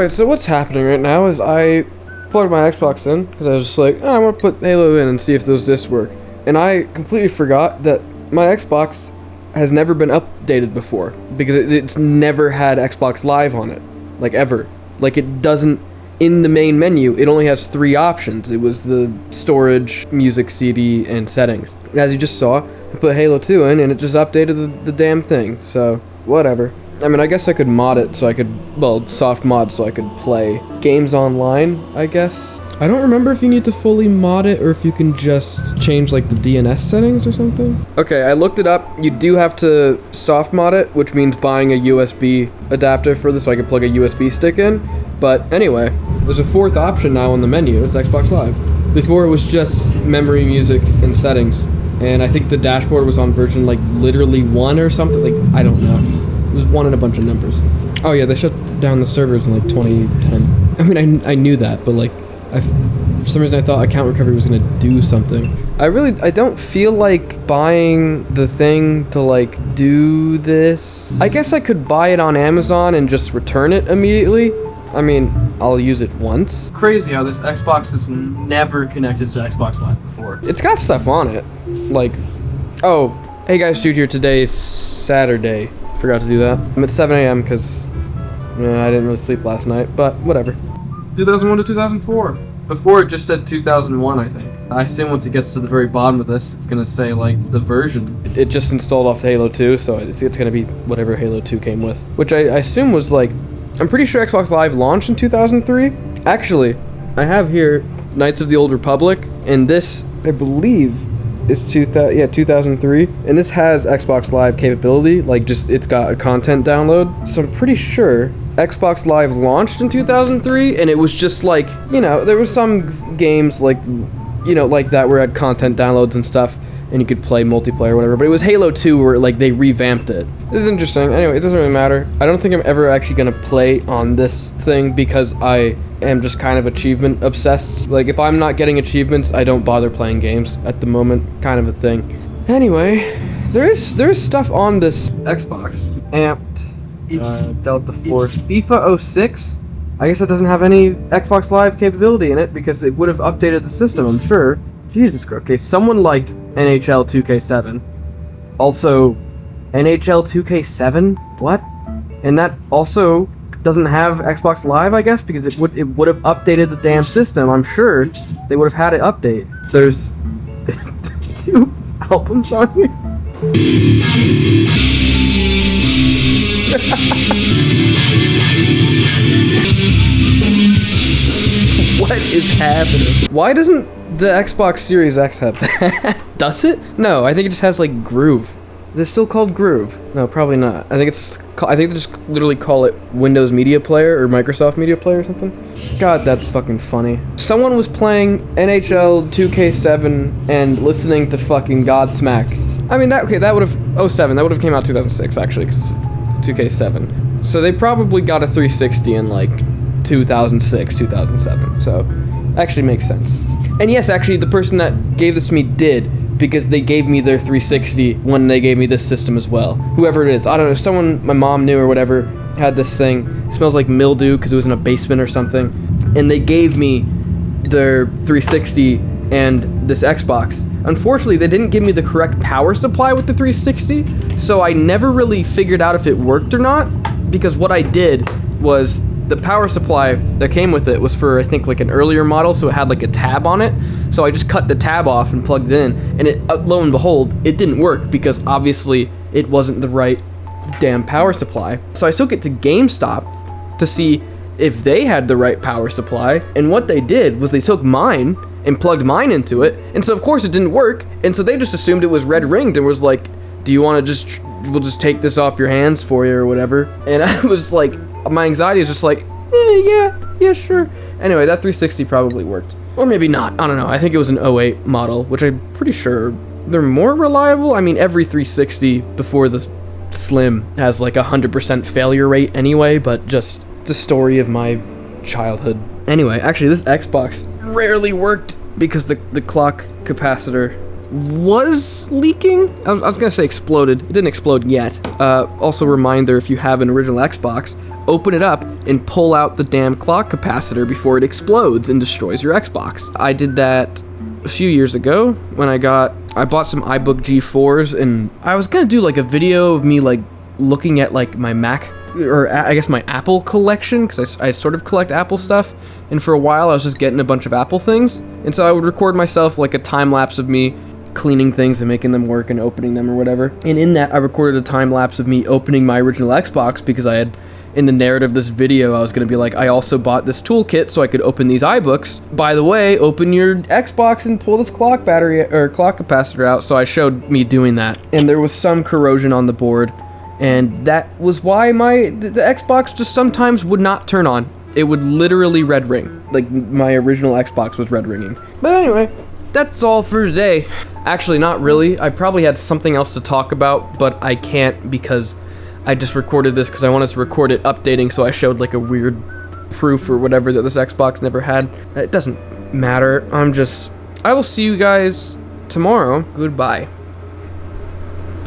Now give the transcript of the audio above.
Alright, so what's happening right now is I plugged my Xbox in, because I was just like, I'm gonna put Halo in and see if those discs work. And I completely forgot that my Xbox has never been updated before, because it's never had Xbox Live on it, like ever. Like it doesn't, in the main menu, it only has 3 options. It was the storage, music, CD, and settings. As you just saw, I put Halo 2 in and it just updated the damn thing, so whatever. I mean, I guess I could mod it so I could, well, soft mod so I could play games online, I guess. I don't remember if you need to fully mod it or if you can just change like the DNS settings or something. Okay, I looked it up. You do have to soft mod it, which means buying a USB adapter for this so I could plug a USB stick in. But anyway, there's a 4th option now on the menu. It's Xbox Live. Before it was just memory, music, and settings. And I think the dashboard was on version like literally 1 or something. Like, I don't know. It was 1 and a bunch of numbers. Oh yeah, they shut down the servers in like 2010. I mean, I knew that, but like, for some reason I thought account recovery was gonna do something. I don't feel like buying the thing to like do this. I guess I could buy it on Amazon and just return it immediately. I mean, I'll use it once. Crazy how this Xbox is never connected to Xbox Live before. It's got stuff on it. Like, oh, hey guys, Jude here. Today's Saturday. Forgot to do that. I'm at 7 a.m. because I didn't really sleep last night, but whatever. 2001 to 2004. Before it just said 2001, I think. I assume once it gets to the very bottom of this, it's gonna say like the version. It just installed off Halo 2, so it's gonna be whatever Halo 2 came with. Which I assume was like, I'm pretty sure Xbox Live launched in 2003. Actually, I have here Knights of the Old Republic, and this, I believe, is 2003, and this has Xbox Live capability, like just it's got a content download, so I'm pretty sure Xbox Live launched in 2003, and it was just like, there was some games like, like that where it had content downloads and stuff, and you could play multiplayer or whatever, but it was Halo 2 where like they revamped it. This is interesting. Anyway, it doesn't really matter. I don't think I'm ever actually gonna play on this thing because I am just kind of achievement obsessed. Like if I'm not getting achievements, I don't bother playing games at the moment, kind of a thing. Anyway, there's stuff on this Xbox. Amped, Delta Force, FIFA 06. I guess it doesn't have any Xbox Live capability in it because it would have updated the system, I'm sure. Jesus Christ. Okay, someone liked NHL 2K7. Also, NHL 2K7? What? And that also doesn't have Xbox Live, I guess, because it would have updated the damn system. I'm sure they would have had it update. There's 2 albums on here. What is happening? Why doesn't the Xbox Series X have that? Does it? No, I think it just has like Groove. Is it still called Groove? No, probably not. I think they just literally call it Windows Media Player or Microsoft Media Player or something. God, that's fucking funny. Someone was playing NHL 2K7 and listening to fucking Godsmack. I mean, that would have, 07, that would have came out 2006 actually, because 2K7. So they probably got a 360 in like 2006, 2007, so actually makes sense. And yes, actually, the person that gave this to me did, because they gave me their 360 when they gave me this system as well. Whoever it is, I don't know, someone my mom knew or whatever had this thing. It smells like mildew because it was in a basement or something. And they gave me their 360 and this Xbox. Unfortunately, they didn't give me the correct power supply with the 360, so I never really figured out if it worked or not, because what I did was the power supply that came with it was for, I think, like an earlier model, so it had like a tab on it. So I just cut the tab off and plugged it in, and it, lo and behold, it didn't work because obviously it wasn't the right damn power supply. So I took it to GameStop to see if they had the right power supply, and what they did was they took mine and plugged mine into it, and so of course it didn't work, and so they just assumed it was red ringed and was like, do you want to we'll just take this off your hands for you or whatever. And I was like, my anxiety is just like, yeah, sure. Anyway, that 360 probably worked. Or maybe not, I don't know. I think it was an 08 model, which I'm pretty sure they're more reliable. I mean, every 360 before the Slim has like 100% failure rate anyway, but just it's a story of my childhood. Anyway, actually this Xbox rarely worked because the clock capacitor was leaking. I was gonna say exploded. It didn't explode yet. Also reminder, if you have an original Xbox, open it up and pull out the damn clock capacitor before it explodes and destroys your Xbox. I did that a few years ago when I bought some iBook G4s, and I was gonna do like a video of me like looking at like my Mac, or I guess my Apple collection, because I sort of collect Apple stuff, and for a while I was just getting a bunch of Apple things, and so I would record myself like a time lapse of me cleaning things and making them work and opening them or whatever. And in that I recorded a time lapse of me opening my original Xbox, because I had, in the narrative of this video, I was going to be like, I also bought this toolkit so I could open these iBooks. By the way, open your Xbox and pull this clock battery or clock capacitor out. So I showed me doing that, and there was some corrosion on the board, and that was why the Xbox just sometimes would not turn on. It would literally red ring. Like, my original Xbox was red ringing. But anyway, that's all for today. Actually, not really. I probably had something else to talk about, but I can't because I just recorded this because I wanted to record it updating, so I showed like a weird proof or whatever that this Xbox never had. It doesn't matter. I will see you guys tomorrow. Goodbye.